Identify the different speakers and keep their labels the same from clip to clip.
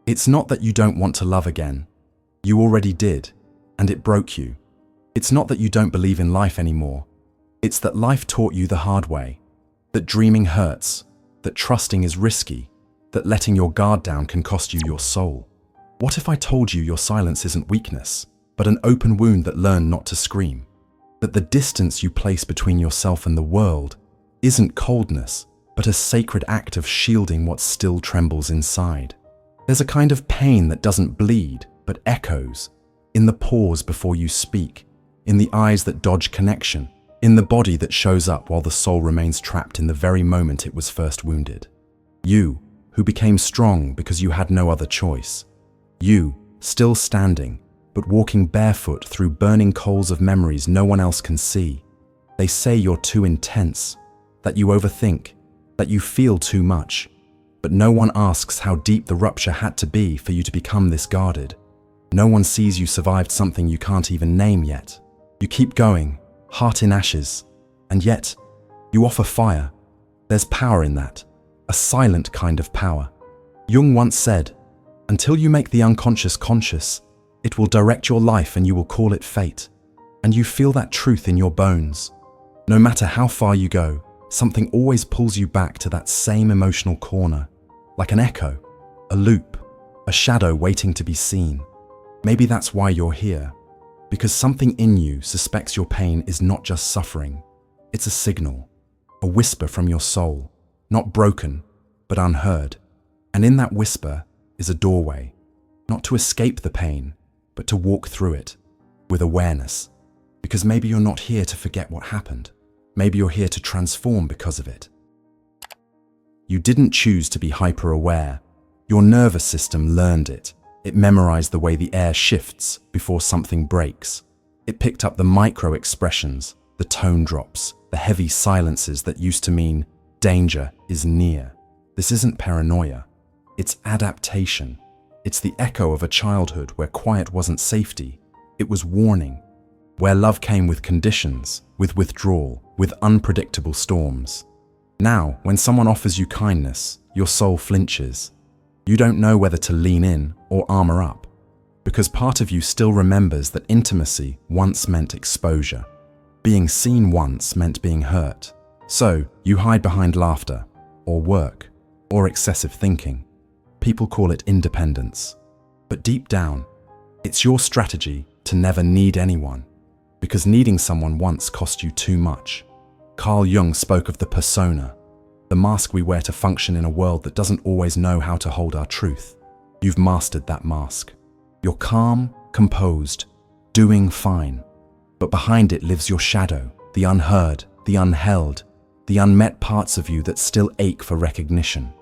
Speaker 1: It's not that you don't want to love again. You already did, and it broke you. It's not that you don't believe in life anymore. It's that life taught you the hard way, that dreaming hurts, that trusting is risky, that letting your guard down can cost you your soul. What if I told you your silence isn't weakness, but an open wound that learned not to scream? That the distance you place between yourself and the world isn't coldness, but a sacred act of shielding what still trembles inside. There's a kind of pain that doesn't bleed, but echoes, in the pause before you speak, in the eyes that dodge connection, in the body that shows up while the soul remains trapped in the very moment it was first wounded. You, who became strong because you had no other choice. You, still standing, but walking barefoot through burning coals of memories no one else can see. They say you're too intense, that you overthink, that you feel too much. But no one asks how deep the rupture had to be for you to become this guarded. No one sees you survived something you can't even name yet. You keep going, heart in ashes, and yet you offer fire. There's power in that, a silent kind of power. Jung once said, "Until you make the unconscious conscious, it will direct your life and you will call it fate." And you feel that truth in your bones. No matter how far you go, something always pulls you back to that same emotional corner, like an echo, a loop, a shadow waiting to be seen. Maybe that's why you're here, because something in you suspects your pain is not just suffering. It's a signal, a whisper from your soul, not broken, but unheard. And in that whisper is a doorway, not to escape the pain, but to walk through it with awareness. Because maybe you're not here to forget what happened. Maybe you're here to transform because of it. You didn't choose to be hyper-aware. Your nervous system learned it. It memorized the way the air shifts before something breaks. It picked up the micro-expressions, the tone drops, the heavy silences that used to mean danger is near. This isn't paranoia. It's adaptation. It's the echo of a childhood where quiet wasn't safety. It was warning. Where love came with conditions, with withdrawal, with unpredictable storms. Now, when someone offers you kindness, your soul flinches. You don't know whether to lean in or armor up, because part of you still remembers that intimacy once meant exposure. Being seen once meant being hurt. So, you hide behind laughter, or work, or excessive thinking. People call it independence. But deep down, it's your strategy to never need anyone. Because needing someone once cost you too much. Carl Jung spoke of the persona, the mask we wear to function in a world that doesn't always know how to hold our truth. You've mastered that mask. You're calm, composed, doing fine. But behind it lives your shadow, the unheard, the unheld, the unmet parts of you that still ache for recognition.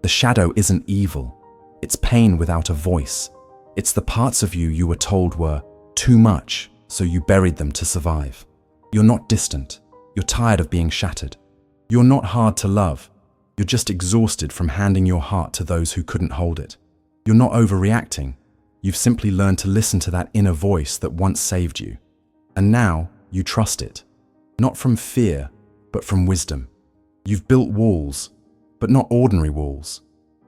Speaker 1: The shadow isn't evil. It's pain without a voice. It's the parts of you you were told were too much, so you buried them to survive. You're not distant. You're tired of being shattered. You're not hard to love. You're just exhausted from handing your heart to those who couldn't hold it. You're not overreacting. You've simply learned to listen to that inner voice that once saved you. And now you trust it. Not from fear, but from wisdom. You've built walls, but not ordinary walls.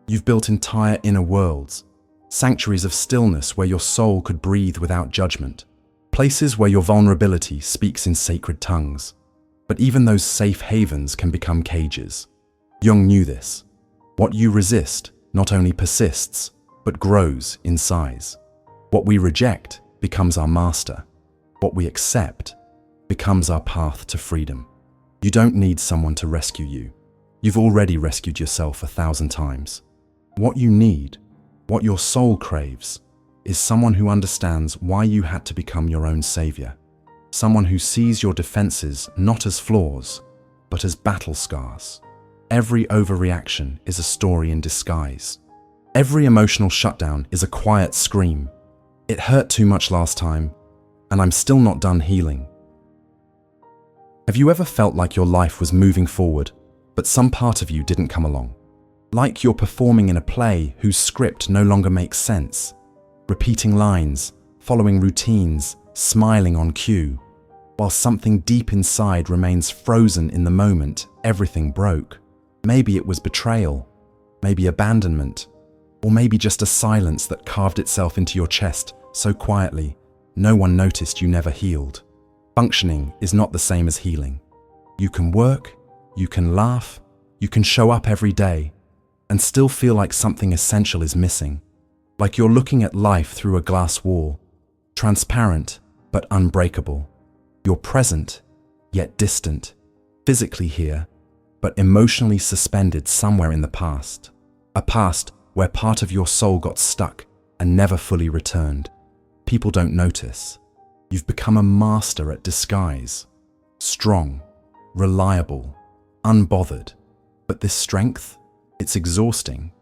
Speaker 1: You've built entire inner worlds, sanctuaries of stillness where your soul could breathe without judgment. Places where your vulnerability speaks in sacred tongues. But even those safe havens can become cages. Jung knew this. What you resist not only persists, but grows in size. What we reject becomes our master. What we accept becomes our path to freedom. You don't need someone to rescue you. You've already rescued yourself 1,000 times. What you need, what your soul craves, is someone who understands why you had to become your own savior. Someone who sees your defenses not as flaws, but as battle scars. Every overreaction is a story in disguise. Every emotional shutdown is a quiet scream. It hurt too much last time, and I'm still not done healing. Have you ever felt like your life was moving forward, but some part of you didn't come along? Like you're performing in a play whose script no longer makes sense. Repeating lines, following routines, smiling on cue. While something deep inside remains frozen in the moment everything broke. Maybe it was betrayal, maybe abandonment, Or maybe just a silence that carved itself into your chest so quietly, no one noticed you never healed. Functioning is not the same as healing. You can work, you can laugh, you can show up every day, and still feel like something essential is missing. Like you're looking at life through a glass wall, transparent but unbreakable. You're present, yet distant, physically here, but emotionally suspended somewhere in the past. A past where part of your soul got stuck and never fully returned. People don't notice. You've become a master at disguise. Strong, reliable, unbothered. But this strength, it's exhausting.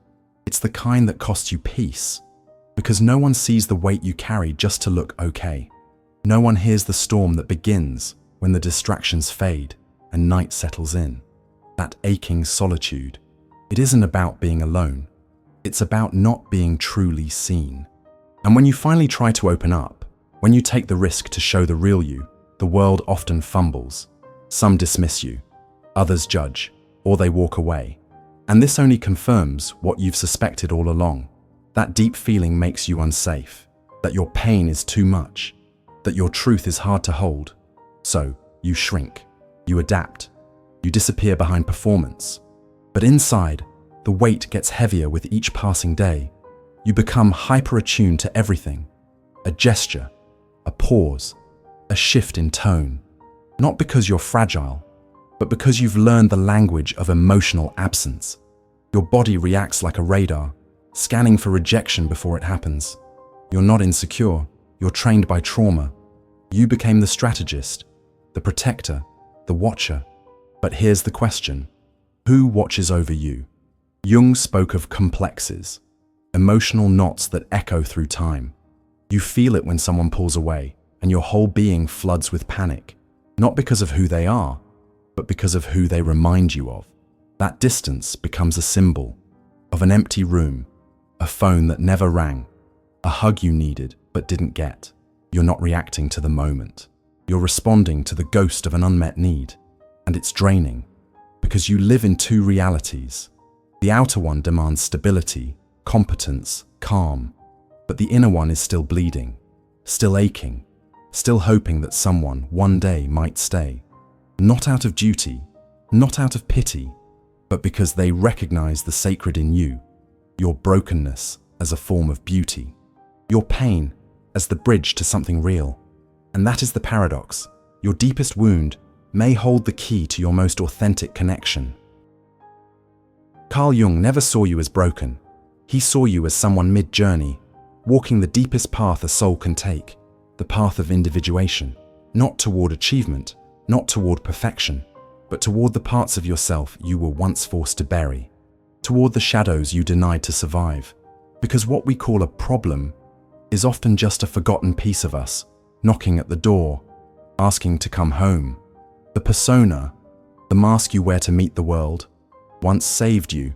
Speaker 1: It's the kind that costs you peace, because no one sees the weight you carry just to look okay. No one hears the storm that begins when the distractions fade and night settles in. That aching solitude. It isn't about being alone. It's about not being truly seen. And when you finally try to open up, when you take the risk to show the real you, the world often fumbles. Some dismiss you, others judge, or they walk away. And this only confirms what you've suspected all along. That deep feeling makes you unsafe, that your pain is too much, that your truth is hard to hold. So you shrink, you adapt, you disappear behind performance. But inside, the weight gets heavier with each passing day. You become hyper-attuned to everything. A gesture, a pause, a shift in tone. Not because you're fragile, but because you've learned the language of emotional absence. Your body reacts like a radar, scanning for rejection before it happens. You're not insecure, you're trained by trauma. You became the strategist, the protector, the watcher. But here's the question: who watches over you? Jung spoke of complexes, emotional knots that echo through time. You feel it when someone pulls away, and your whole being floods with panic, not because of who they are, but because of who they remind you of. That distance becomes a symbol of an empty room, a phone that never rang, a hug you needed but didn't get. You're not reacting to the moment. You're responding to the ghost of an unmet need, and it's draining because you live in two realities. The outer one demands stability, competence, calm, but the inner one is still bleeding, still aching, still hoping that someone one day might stay. Not out of duty, not out of pity, but because they recognize the sacred in you, your brokenness as a form of beauty, your pain as the bridge to something real. And that is the paradox. Your deepest wound may hold the key to your most authentic connection. Carl Jung never saw you as broken. He saw you as someone mid-journey, walking the deepest path a soul can take, the path of individuation, not toward achievement, not toward perfection, but toward the parts of yourself you were once forced to bury, toward the shadows you denied to survive. Because what we call a problem is often just a forgotten piece of us, knocking at the door, asking to come home. The persona, the mask you wear to meet the world, once saved you.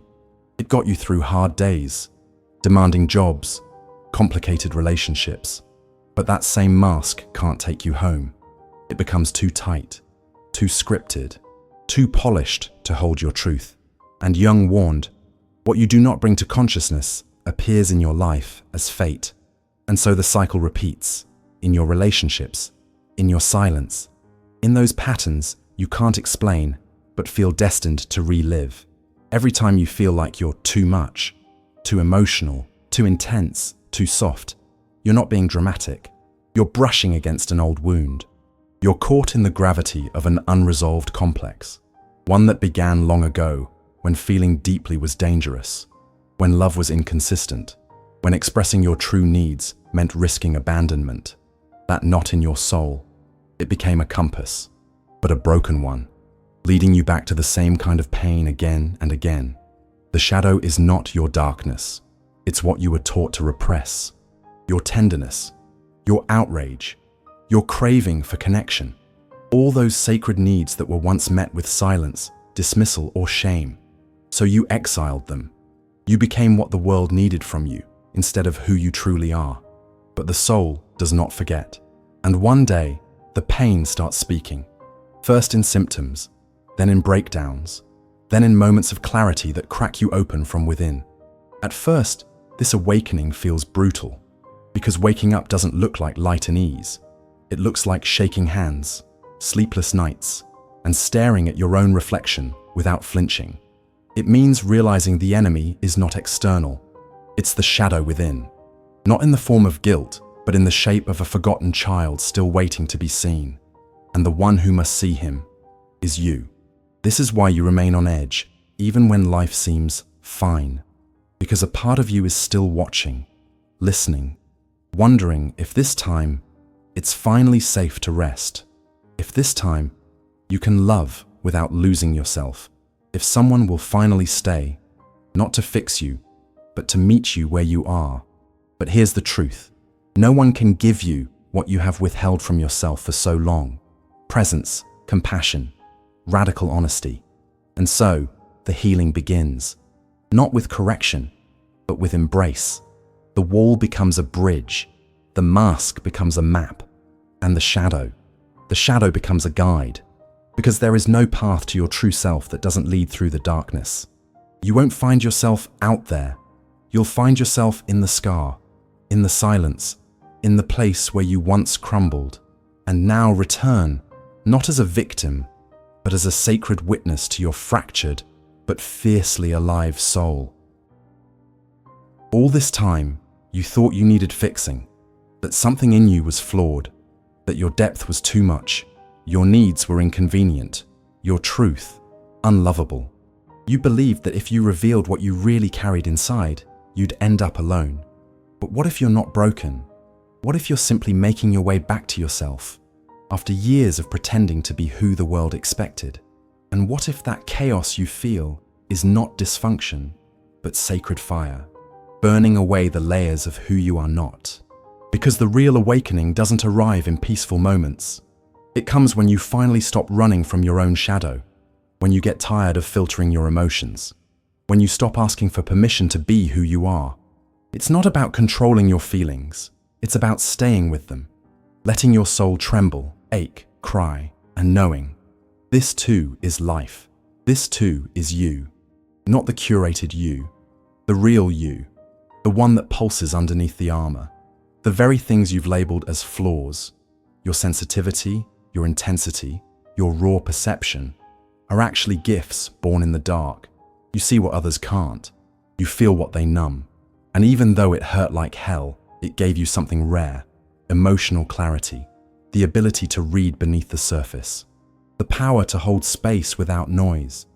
Speaker 1: It got you through hard days, demanding jobs, complicated relationships. But that same mask can't take you home. It becomes too tight, too scripted, too polished to hold your truth. And Jung warned, what you do not bring to consciousness appears in your life as fate. And so the cycle repeats, in your relationships, in your silence, in those patterns you can't explain, but feel destined to relive. Every time you feel like you're too much, too emotional, too intense, too soft, you're not being dramatic. You're brushing against an old wound. You're caught in the gravity of an unresolved complex, one that began long ago, when feeling deeply was dangerous, when love was inconsistent, when expressing your true needs meant risking abandonment. That knot in your soul, it became a compass, but a broken one, leading you back to the same kind of pain again and again. The shadow is not your darkness. It's what you were taught to repress. Your tenderness, your outrage, your craving for connection. All those sacred needs that were once met with silence, dismissal, or shame. So you exiled them. You became what the world needed from you, instead of who you truly are. But the soul does not forget. And one day, the pain starts speaking. First in symptoms, then in breakdowns, then in moments of clarity that crack you open from within. At first, This awakening feels brutal, because waking up doesn't look like light and ease. It looks like shaking hands, sleepless nights, and staring at your own reflection without flinching. It means realizing the enemy is not external. It's the shadow within, not in the form of guilt, but in the shape of a forgotten child still waiting to be seen. And the one who must see him is you. This is why you remain on edge, even when life seems fine. Because a part of you is still watching, listening, wondering if this time it's finally safe to rest. If this time you can love without losing yourself. If someone will finally stay, not to fix you, but to meet you where you are. But here's the truth. No one can give you what you have withheld from yourself for so long. Presence, compassion, radical honesty. And so, the healing begins. Not with correction, but with embrace. The wall becomes a bridge, the mask becomes a map, and the shadow becomes a guide. Because there is no path to your true self that doesn't lead through the darkness. You won't find yourself out there. You'll find yourself in the scar, in the silence, in the place where you once crumbled, and now return, not as a victim, but as a sacred witness to your fractured but fiercely alive soul. All this time, you thought you needed fixing, that something in you was flawed, that your depth was too much, your needs were inconvenient, your truth unlovable. You believed that if you revealed what you really carried inside, you'd end up alone. But what if you're not broken? What if you're simply making your way back to yourself, after years of pretending to be who the world expected? And what if that chaos you feel is not dysfunction, but sacred fire, burning away the layers of who you are not? Because the real awakening doesn't arrive in peaceful moments. It comes when you finally stop running from your own shadow, when you get tired of filtering your emotions, when you stop asking for permission to be who you are. It's not about controlling your feelings, it's about staying with them, letting your soul tremble, ache, cry, and knowing this too is life. This too is you, not the curated you, the real you, the one that pulses underneath the armor. The very things you've labeled as flaws, your sensitivity, your intensity, your raw perception, are actually gifts born in the dark. You see what others can't. You feel what they numb. And even though it hurt like hell, it gave you something rare, emotional clarity, the ability to read beneath the surface, the power to hold space without noise,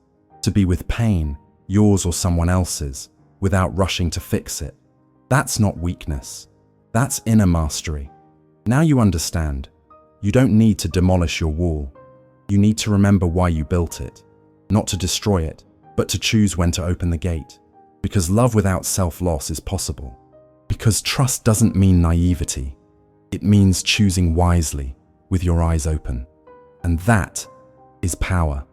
Speaker 1: to be with pain, yours or someone else's, without rushing to fix it. That's not weakness. That's inner mastery. Now you understand. You don't need to demolish your wall. You need to remember why you built it, not to destroy it, but to choose when to open the gate. Because love without self-loss is possible. Because trust doesn't mean naivety. It means choosing wisely, with your eyes open. And that is power.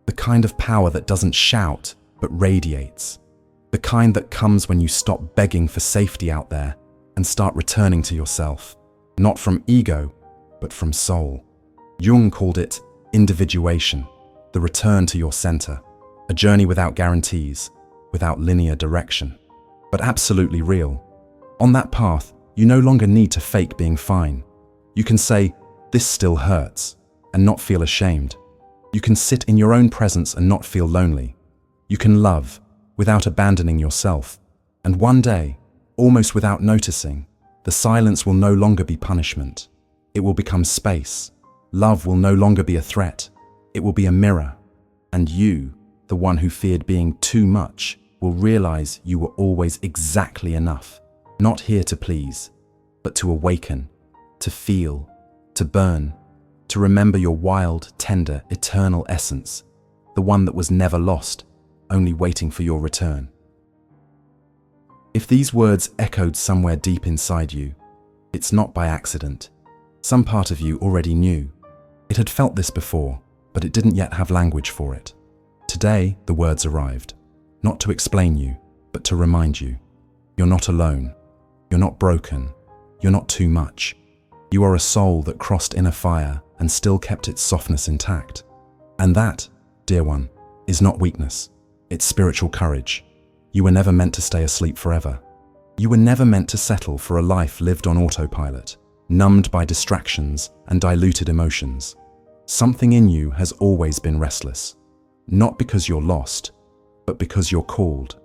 Speaker 1: The kind of power that doesn't shout, but radiates. The kind that comes when you stop begging for safety out there and start returning to yourself, not from ego, but from soul. Jung called it individuation, the return to your center, a journey without guarantees, without linear direction, but absolutely real. On that path, you no longer need to fake being fine. You can say, "This still hurts," and not feel ashamed. You can sit in your own presence and not feel lonely. You can love without abandoning yourself. And one day, almost without noticing, the silence will no longer be punishment. It will become space. Love will no longer be a threat. It will be a mirror. And you, the one who feared being too much, will realize you were always exactly enough. Not here to please, but to awaken, to feel, to burn, to remember your wild, tender, eternal essence, the one that was never lost, only waiting for your return. If these words echoed somewhere deep inside you, it's not by accident. Some part of you already knew. It had felt this before, but it didn't yet have language for it. Today, the words arrived, not to explain you, but to remind you. You're not alone. You're not broken. You're not too much. You are a soul that crossed inner fire and still kept its softness intact. And that, dear one, is not weakness. It's spiritual courage. You were never meant to stay asleep forever. You were never meant to settle for a life lived on autopilot, numbed by distractions and diluted emotions. Something in you has always been restless. Not because you're lost, but because you're called.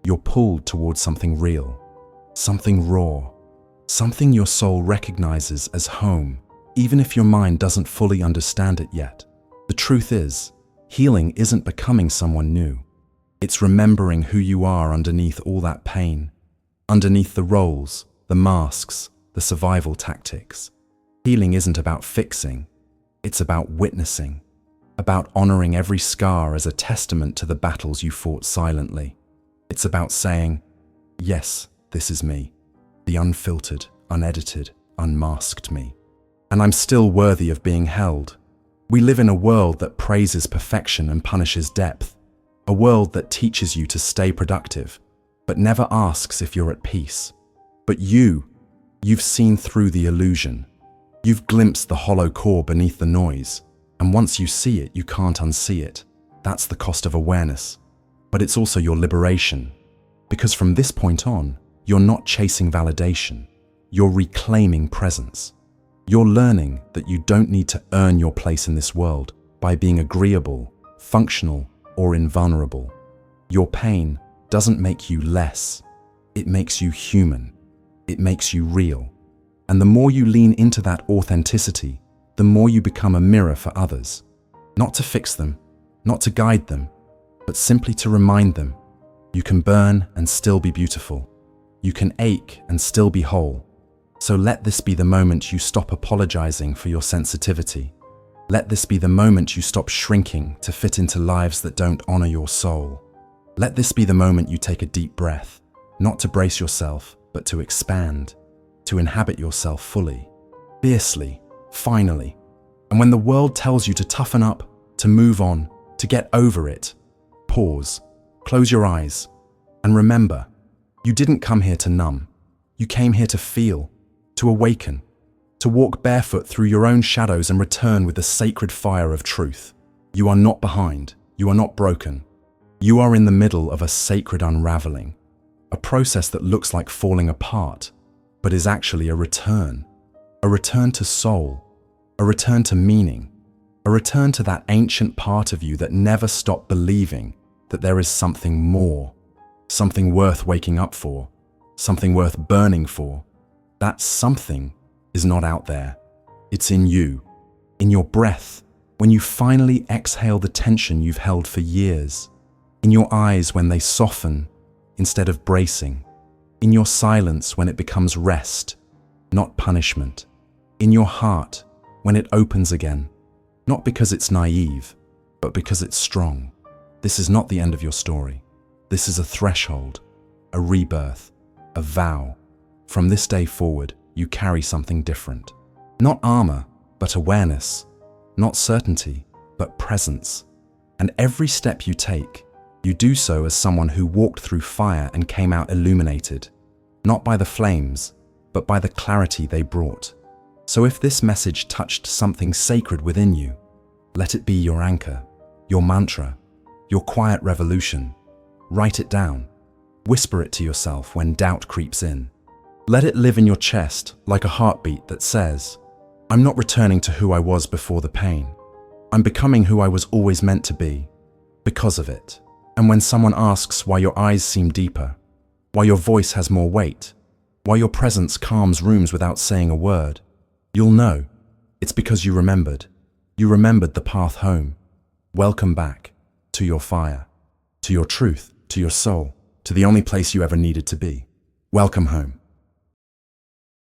Speaker 1: You're pulled towards something real, something raw, something your soul recognizes as home, even if your mind doesn't fully understand it yet. The truth is, healing isn't becoming someone new. It's remembering who you are underneath all that pain, underneath the roles, the masks, the survival tactics. Healing isn't about fixing, it's about witnessing, about honoring every scar as a testament to the battles you fought silently. It's about saying, yes, this is me, the unfiltered, unedited, unmasked me. And I'm still worthy of being held. We live in a world that praises perfection and punishes depth, a world that teaches you to stay productive, but never asks if you're at peace. But you've seen through the illusion. You've glimpsed the hollow core beneath the noise, and once you see it, you can't unsee it. That's the cost of awareness. But it's also your liberation, because from this point on, you're not chasing validation, you're reclaiming presence. You're learning that you don't need to earn your place in this world by being agreeable, functional, or invulnerable. Your pain doesn't make you less, it makes you human, it makes you real. And the more you lean into that authenticity, the more you become a mirror for others. Not to fix them, not to guide them, but simply to remind them, you can burn and still be beautiful. You can ache and still be whole. So let this be the moment you stop apologizing for your sensitivity. Let this be the moment you stop shrinking to fit into lives that don't honor your soul. Let this be the moment you take a deep breath, not to brace yourself, but to expand, to inhabit yourself fully, fiercely, finally. And when the world tells you to toughen up, to move on, to get over it, pause, close your eyes, and remember, you didn't come here to numb. You came here to feel, to awaken, to walk barefoot through your own shadows and return with the sacred fire of truth. You are not behind. You are not broken. You are in the middle of a sacred unraveling, a process that looks like falling apart, but is actually a return to soul, a return to meaning, a return to that ancient part of you that never stopped believing that there is something more, something worth waking up for, something worth burning for. That something is not out there. It's in you, in your breath, when you finally exhale the tension you've held for years, in your eyes when they soften instead of bracing, in your silence when it becomes rest, not punishment, in your heart when it opens again, not because it's naive, but because it's strong. This is not the end of your story. This is a threshold, a rebirth, a vow. From this day forward, you carry something different. Not armor, but awareness. Not certainty, but presence. And every step you take, you do so as someone who walked through fire and came out illuminated, not by the flames, but by the clarity they brought. So if this message touched something sacred within you, let it be your anchor, your mantra, your quiet revolution. Write it down. Whisper it to yourself when doubt creeps in. Let it live in your chest like a heartbeat that says, I'm not returning to who I was before the pain. I'm becoming who I was always meant to be, because of it. And when someone asks why your eyes seem deeper, why your voice has more weight, why your presence calms rooms without saying a word, you'll know it's because you remembered. You remembered the path home. Welcome back to your fire, to your truth, to your soul, to the only place you ever needed to be. Welcome home.